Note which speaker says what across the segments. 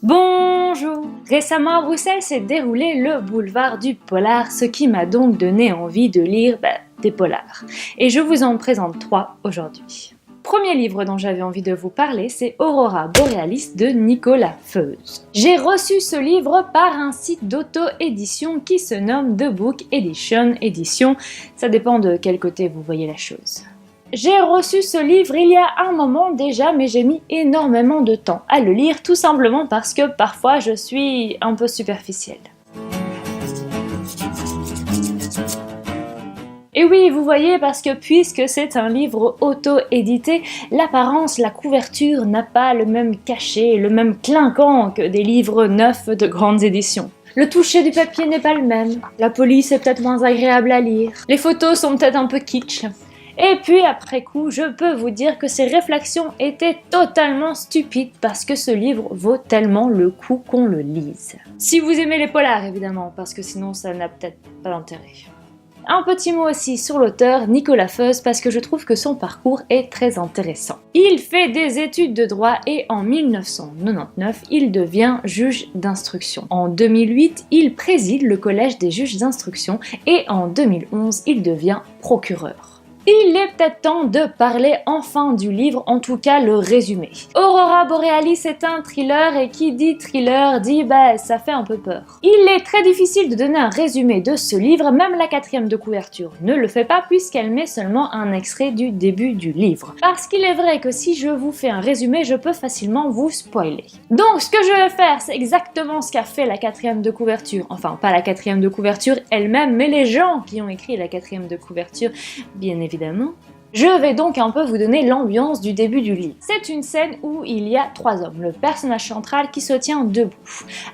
Speaker 1: Bonjour! Récemment à Bruxelles s'est déroulé le boulevard du polar, ce qui m'a donc donné envie de lire des polars. Et je vous en présente 3 aujourd'hui. Premier livre dont j'avais envie de vous parler, c'est Aurora Borealis de Nicolas Feuze. J'ai reçu ce livre par un site d'auto-édition qui se nomme The Book Edition, ça dépend de quel côté vous voyez la chose. J'ai reçu ce livre il y a un moment déjà, mais j'ai mis énormément de temps à le lire, tout simplement parce que parfois je suis un peu superficielle. Et oui, vous voyez, parce que puisque c'est un livre auto-édité, l'apparence, la couverture n'a pas le même cachet, le même clinquant que des livres neufs de grandes éditions. Le toucher du papier n'est pas le même, la police est peut-être moins agréable à lire, les photos sont peut-être un peu kitsch. Et puis après coup, je peux vous dire que ces réflexions étaient totalement stupides parce que ce livre vaut tellement le coup qu'on le lise. Si vous aimez les polars évidemment, parce que sinon ça n'a peut-être pas d'intérêt. Un petit mot aussi sur l'auteur Nicolas Feuze parce que je trouve que son parcours est très intéressant. Il fait des études de droit et en 1999, il devient juge d'instruction. En 2008, il préside le collège des juges d'instruction et en 2011, il devient procureur. Il est peut-être temps de parler enfin du livre, en tout cas le résumé. Aurora Borealis est un thriller et qui dit thriller dit ça fait un peu peur. Il est très difficile de donner un résumé de ce livre, même la 4e de couverture ne le fait pas puisqu'elle met seulement un extrait du début du livre. Parce qu'il est vrai que si je vous fais un résumé, je peux facilement vous spoiler. Donc ce que je vais faire, c'est exactement ce qu'a fait la 4e de couverture. Enfin, pas la 4e de couverture elle-même, mais les gens qui ont écrit la 4e de couverture, bien évidemment. Je vais donc un peu vous donner l'ambiance du début du livre. C'est une scène où il y a 3 hommes, le personnage central qui se tient debout.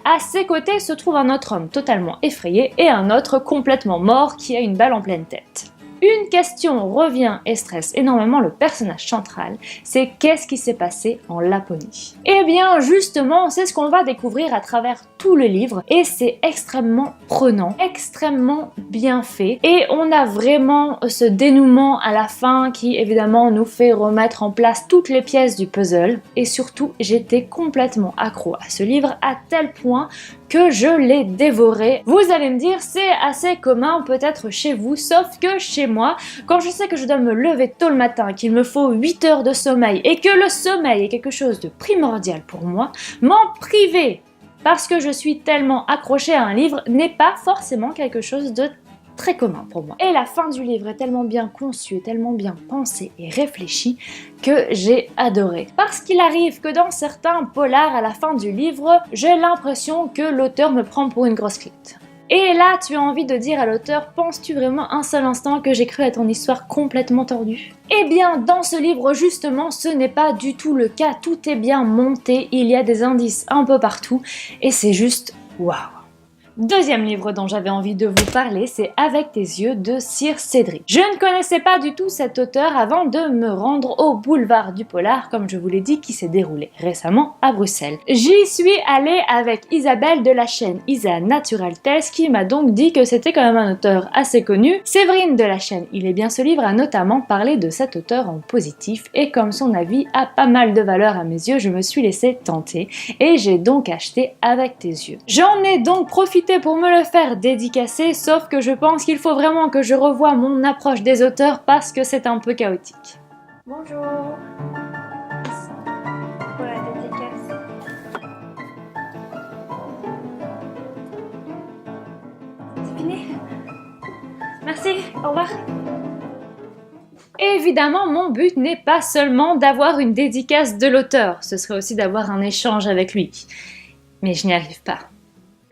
Speaker 1: À ses côtés se trouve un autre homme totalement effrayé et un autre complètement mort qui a une balle en pleine tête. Une question revient et stresse énormément le personnage central, c'est qu'est-ce qui s'est passé en Laponie? Eh bien justement, c'est ce qu'on va découvrir à travers tout le livre et c'est extrêmement prenant, extrêmement bien fait et on a vraiment ce dénouement à la fin qui évidemment nous fait remettre en place toutes les pièces du puzzle et surtout j'étais complètement accro à ce livre à tel point que je l'ai dévoré. Vous allez me dire, c'est assez commun peut-être chez vous, sauf que chez moi, quand je sais que je dois me lever tôt le matin, qu'il me faut 8 heures de sommeil et que le sommeil est quelque chose de primordial pour moi, m'en priver parce que je suis tellement accrochée à un livre n'est pas forcément quelque chose de très commun pour moi. Et la fin du livre est tellement bien conçue, tellement bien pensée et réfléchie que j'ai adoré. Parce qu'il arrive que dans certains polars à la fin du livre, j'ai l'impression que l'auteur me prend pour une grosse clite. Et là, tu as envie de dire à l'auteur, penses-tu vraiment un seul instant que j'ai cru à ton histoire complètement tordue? Eh bien, dans ce livre, justement, ce n'est pas du tout le cas. Tout est bien monté, il y a des indices un peu partout, et c'est juste waouh! Deuxième livre dont j'avais envie de vous parler, c'est Avec tes yeux de Sir Cédric. Je ne connaissais pas du tout cet auteur avant de me rendre au boulevard du polar, comme je vous l'ai dit, qui s'est déroulé récemment à Bruxelles. J'y suis allée avec Isabelle de la chaîne Isa Natural Tales qui m'a donc dit que c'était quand même un auteur assez connu. Séverine de la chaîne Il est bien ce livre a notamment parlé de cet auteur en positif et comme son avis a pas mal de valeur à mes yeux, je me suis laissée tenter et j'ai donc acheté Avec tes yeux. J'en ai donc profité pour me le faire dédicacer, sauf que je pense qu'il faut vraiment que je revoie mon approche des auteurs parce que c'est un peu chaotique. Bonjour. Merci pour la dédicace. C'est fini? Merci, au revoir. Évidemment, mon but n'est pas seulement d'avoir une dédicace de l'auteur, ce serait aussi d'avoir un échange avec lui. Mais je n'y arrive pas.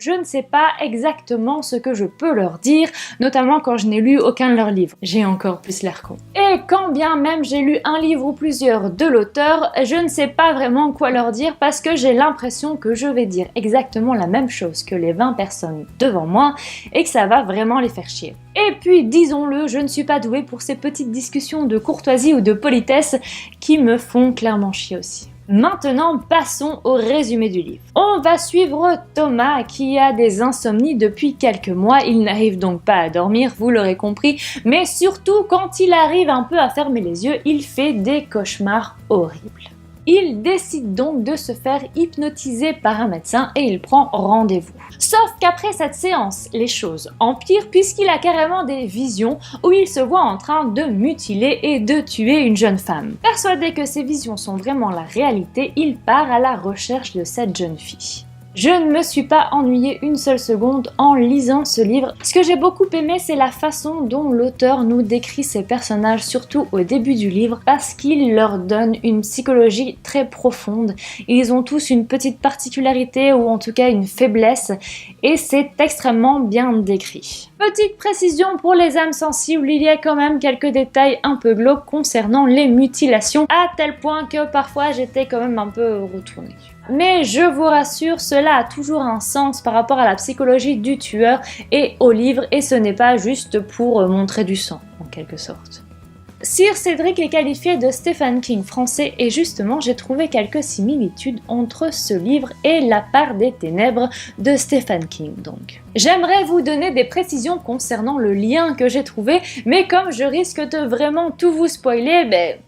Speaker 1: Je ne sais pas exactement ce que je peux leur dire, notamment quand je n'ai lu aucun de leurs livres. J'ai encore plus l'air con. Et quand bien même j'ai lu un livre ou plusieurs de l'auteur, je ne sais pas vraiment quoi leur dire parce que j'ai l'impression que je vais dire exactement la même chose que les 20 personnes devant moi et que ça va vraiment les faire chier. Et puis, disons-le, je ne suis pas douée pour ces petites discussions de courtoisie ou de politesse qui me font clairement chier aussi. Maintenant, passons au résumé du livre. On va suivre Thomas qui a des insomnies depuis quelques mois, il n'arrive donc pas à dormir, vous l'aurez compris, mais surtout quand il arrive un peu à fermer les yeux, il fait des cauchemars horribles. Il décide donc de se faire hypnotiser par un médecin et il prend rendez-vous. Sauf qu'après cette séance, les choses empirent puisqu'il a carrément des visions où il se voit en train de mutiler et de tuer une jeune femme. Persuadé que ces visions sont vraiment la réalité, il part à la recherche de cette jeune fille. Je ne me suis pas ennuyée une seule seconde en lisant ce livre. Ce que j'ai beaucoup aimé, c'est la façon dont l'auteur nous décrit ses personnages, surtout au début du livre, parce qu'il leur donne une psychologie très profonde. Ils ont tous une petite particularité, ou en tout cas une faiblesse, et c'est extrêmement bien décrit. Petite précision pour les âmes sensibles, il y a quand même quelques détails un peu glauques concernant les mutilations, à tel point que parfois j'étais quand même un peu retournée. Mais je vous rassure, cela a toujours un sens par rapport à la psychologie du tueur et au livre, et ce n'est pas juste pour montrer du sang, en quelque sorte. Sir Cédric est qualifié de Stephen King français et justement j'ai trouvé quelques similitudes entre ce livre et La part des ténèbres de Stephen King donc. J'aimerais vous donner des précisions concernant le lien que j'ai trouvé, mais comme je risque de vraiment tout vous spoiler,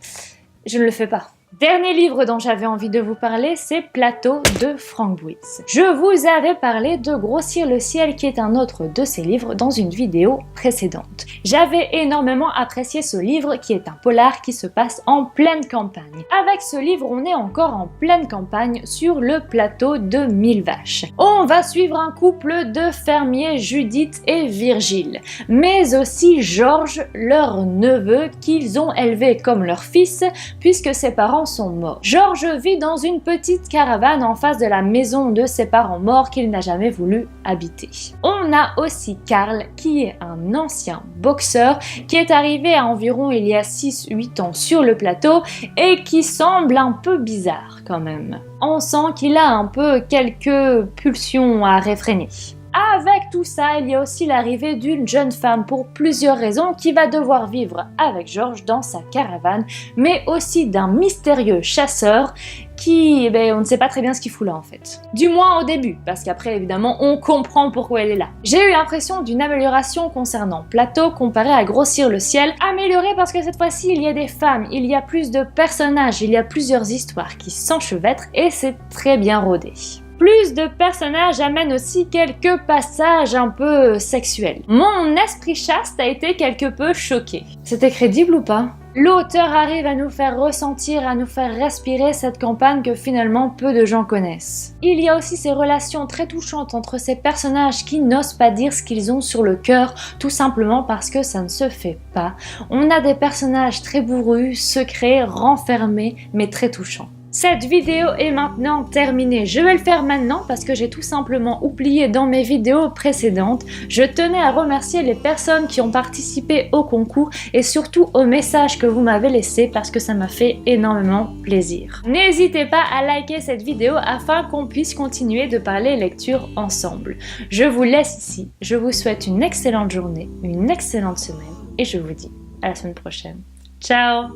Speaker 1: je ne le fais pas. Dernier livre dont j'avais envie de vous parler, c'est Plateau de Frank Buitz. Je vous avais parlé de Grossir le ciel qui est un autre de ses livres dans une vidéo précédente. J'avais énormément apprécié ce livre qui est un polar qui se passe en pleine campagne. Avec ce livre, on est encore en pleine campagne sur le plateau de Mille Vaches. On va suivre un couple de fermiers, Judith et Virgile, mais aussi Georges, leur neveu qu'ils ont élevé comme leur fils puisque ses parents sont morts. Georges vit dans une petite caravane en face de la maison de ses parents morts qu'il n'a jamais voulu habiter. On a aussi Karl qui est un ancien boxeur qui est arrivé à environ il y a 6-8 ans sur le plateau et qui semble un peu bizarre quand même. On sent qu'il a un peu quelques pulsions à réfréner. Avec tout ça, il y a aussi l'arrivée d'une jeune femme pour plusieurs raisons qui va devoir vivre avec Georges dans sa caravane, mais aussi d'un mystérieux chasseur qui, on ne sait pas très bien ce qu'il fout là en fait. Du moins au début, parce qu'après évidemment on comprend pourquoi elle est là. J'ai eu l'impression d'une amélioration concernant Plateau comparé à Grossir le ciel. Améliorée parce que cette fois-ci il y a des femmes, il y a plus de personnages, il y a plusieurs histoires qui s'enchevêtrent et c'est très bien rodé. Plus de personnages amènent aussi quelques passages un peu sexuels. Mon esprit chaste a été quelque peu choqué. C'était crédible ou pas ? L'auteur arrive à nous faire ressentir, à nous faire respirer cette campagne que finalement peu de gens connaissent. Il y a aussi ces relations très touchantes entre ces personnages qui n'osent pas dire ce qu'ils ont sur le cœur, tout simplement parce que ça ne se fait pas. On a des personnages très bourrus, secrets, renfermés, mais très touchants. Cette vidéo est maintenant terminée. Je vais le faire maintenant parce que j'ai tout simplement oublié dans mes vidéos précédentes. Je tenais à remercier les personnes qui ont participé au concours et surtout aux messages que vous m'avez laissés parce que ça m'a fait énormément plaisir. N'hésitez pas à liker cette vidéo afin qu'on puisse continuer de parler lecture ensemble. Je vous laisse ici. Je vous souhaite une excellente journée, une excellente semaine et je vous dis à la semaine prochaine. Ciao!